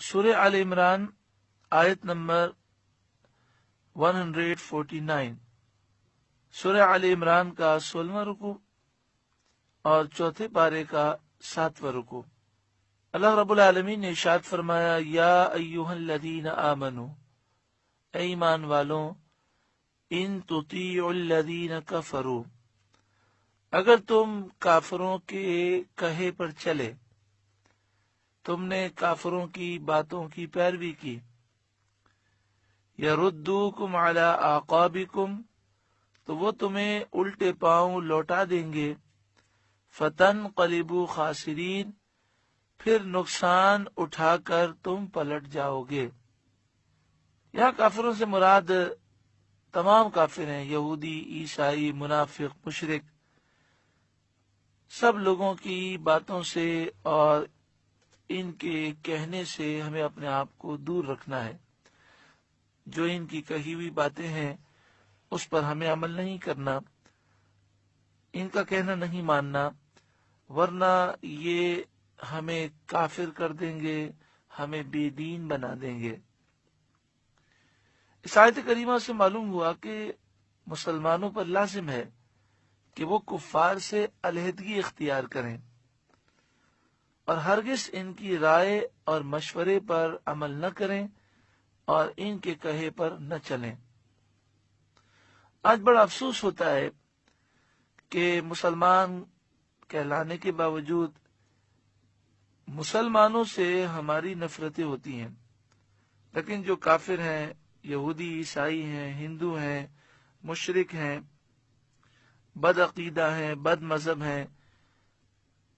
سورہ آل عمران آیت نمبر 149، سورہ آل عمران کا 16واں رکوع اور چوتھے پارے کا 7واں رکوع۔ اللہ رب العالمین نے ارشاد فرمایا، یا ایھا الذین آمنوا، اے ایمان والوں، ان تطیعوا الذین کفروا، اگر تم کافروں کے کہے پر چلے، تم نے کافروں کی باتوں کی پیروی کی، یردوکم علی اعقابکم، تو وہ تمہیں الٹے پاؤں لوٹا دیں گے، فتنقلبوا خاسرین، پھر نقصان اٹھا کر تم پلٹ جاؤ گے۔ یہاں کافروں سے مراد تمام کافر ہیں، یہودی، عیسائی، منافق، مشرک، سب لوگوں کی باتوں سے اور ان کے کہنے سے ہمیں اپنے آپ کو دور رکھنا ہے۔ جو ان کی کہی ہوئی باتیں ہیں اس پر ہمیں عمل نہیں کرنا، ان کا کہنا نہیں ماننا، ورنہ یہ ہمیں کافر کر دیں گے، ہمیں بے دین بنا دیں گے۔ اس آیت کریمہ سے معلوم ہوا کہ مسلمانوں پر لازم ہے کہ وہ کفار سے علیحدگی اختیار کریں اور ہرگز ان کی رائے اور مشورے پر عمل نہ کریں اور ان کے کہے پر نہ چلیں۔ آج بڑا افسوس ہوتا ہے کہ مسلمان کہلانے کے باوجود مسلمانوں سے ہماری نفرتیں ہوتی ہیں، لیکن جو کافر ہیں، یہودی، عیسائی ہیں، ہندو ہیں، مشرک ہیں، بد عقیدہ ہیں، بد مذہب ہیں،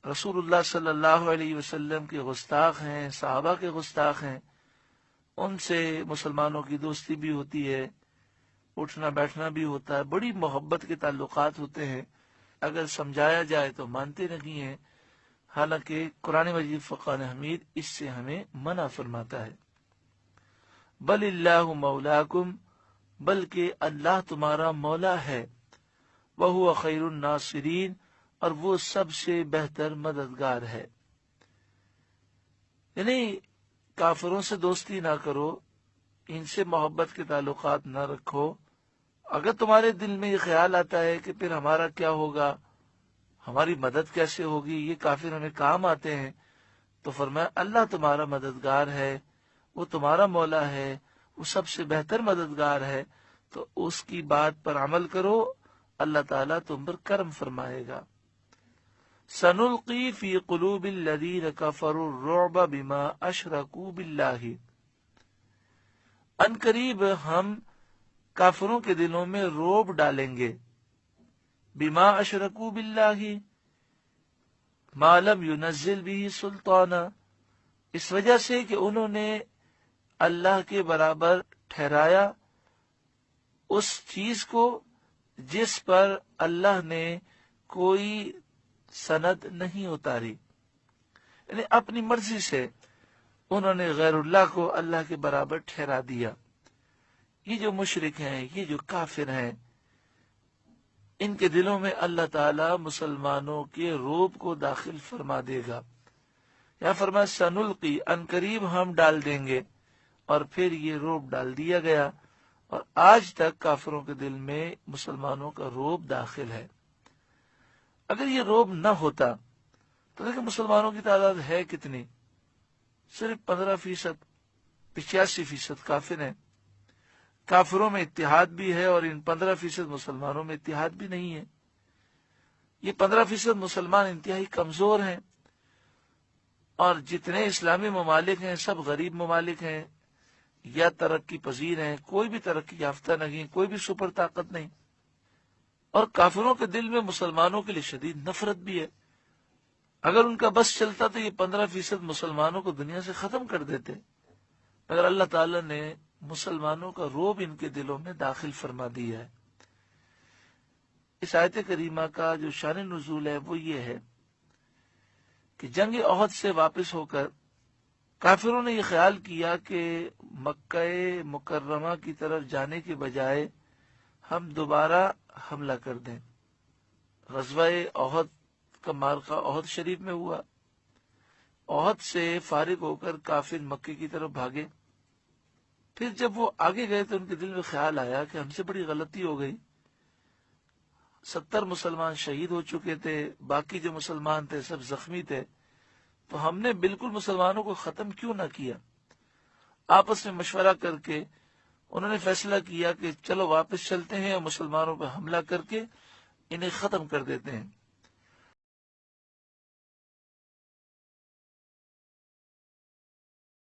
رسول اللہ صلی اللہ علیہ وسلم کے گستاخ ہیں، صحابہ کے گستاخ ہیں، ان سے مسلمانوں کی دوستی بھی ہوتی ہے، اٹھنا بیٹھنا بھی ہوتا ہے، بڑی محبت کے تعلقات ہوتے ہیں، اگر سمجھایا جائے تو مانتے نہیں ہیں، حالانکہ قرآن مجید فرقان حمید اس سے ہمیں منع فرماتا ہے۔ بل اللہ مولاکم، بلکہ اللہ تمہارا مولا ہے، وہو خیر الناصرین، اور وہ سب سے بہتر مددگار ہے۔ یعنی کافروں سے دوستی نہ کرو، ان سے محبت کے تعلقات نہ رکھو۔ اگر تمہارے دل میں یہ خیال آتا ہے کہ پھر ہمارا کیا ہوگا، ہماری مدد کیسے ہوگی، یہ کافر ہمیں کام آتے ہیں، تو فرمایا اللہ تمہارا مددگار ہے، وہ تمہارا مولا ہے، وہ سب سے بہتر مددگار ہے، تو اس کی بات پر عمل کرو، اللہ تعالیٰ تم پر کرم فرمائے گا۔ سنلقی فی قلوب الذین کفروا الرعب بما اشرکوا باللہ، ان قریب ہم کافروں کے دلوں میں رعب ڈالیں گے، بما اشرکوا باللہ، ما لم ینزل به سلطانا، اس وجہ سے کہ انہوں نے اللہ کے برابر ٹھہرایا اس چیز کو جس پر اللہ نے کوئی سند نہیں اتاری، یعنی اپنی مرضی سے انہوں نے غیر اللہ کو اللہ کے برابر ٹھہرا دیا۔ یہ جو مشرک ہیں، یہ جو کافر ہیں، ان کے دلوں میں اللہ تعالی مسلمانوں کے رعب کو داخل فرما دے گا۔ یا فرمایا سنلقی، ان قریب ہم ڈال دیں گے، اور پھر یہ رعب ڈال دیا گیا، اور آج تک کافروں کے دل میں مسلمانوں کا رعب داخل ہے۔ اگر یہ رعب نہ ہوتا تو دیکھیں مسلمانوں کی تعداد ہے کتنی، صرف 15%، 85% کافر ہیں۔ کافروں میں اتحاد بھی ہے اور ان 15% مسلمانوں میں اتحاد بھی نہیں ہے۔ یہ 15% مسلمان انتہائی کمزور ہیں، اور جتنے اسلامی ممالک ہیں سب غریب ممالک ہیں یا ترقی پذیر ہیں، کوئی بھی ترقی یافتہ نہیں، کوئی بھی سپر طاقت نہیں، اور کافروں کے دل میں مسلمانوں کے لیے شدید نفرت بھی ہے۔ اگر ان کا بس چلتا تو یہ 15% مسلمانوں کو دنیا سے ختم کر دیتے، مگر اللہ تعالی نے مسلمانوں کا رعب ان کے دلوں میں داخل فرما دیا ہے۔ اس آیت کریمہ کا جو شان نزول ہے وہ یہ ہے کہ جنگ احد سے واپس ہو کر کافروں نے یہ خیال کیا کہ مکہ مکرمہ کی طرف جانے کے بجائے ہم دوبارہ حملہ کر دیں۔ غزوہ احد کا معرکہ احد شریف میں ہوا، احد سے فارغ ہو کر کافر مکے کی طرف بھاگے۔ پھر جب وہ آگے گئے تو ان کے دل میں خیال آیا کہ ہم سے بڑی غلطی ہو گئی، 70 مسلمان شہید ہو چکے تھے، باقی جو مسلمان تھے سب زخمی تھے، تو ہم نے بالکل مسلمانوں کو ختم کیوں نہ کیا۔ آپس میں مشورہ کر کے انہوں نے فیصلہ کیا کہ چلو واپس چلتے ہیں اور مسلمانوں پہ حملہ کر کے انہیں ختم کر دیتے ہیں۔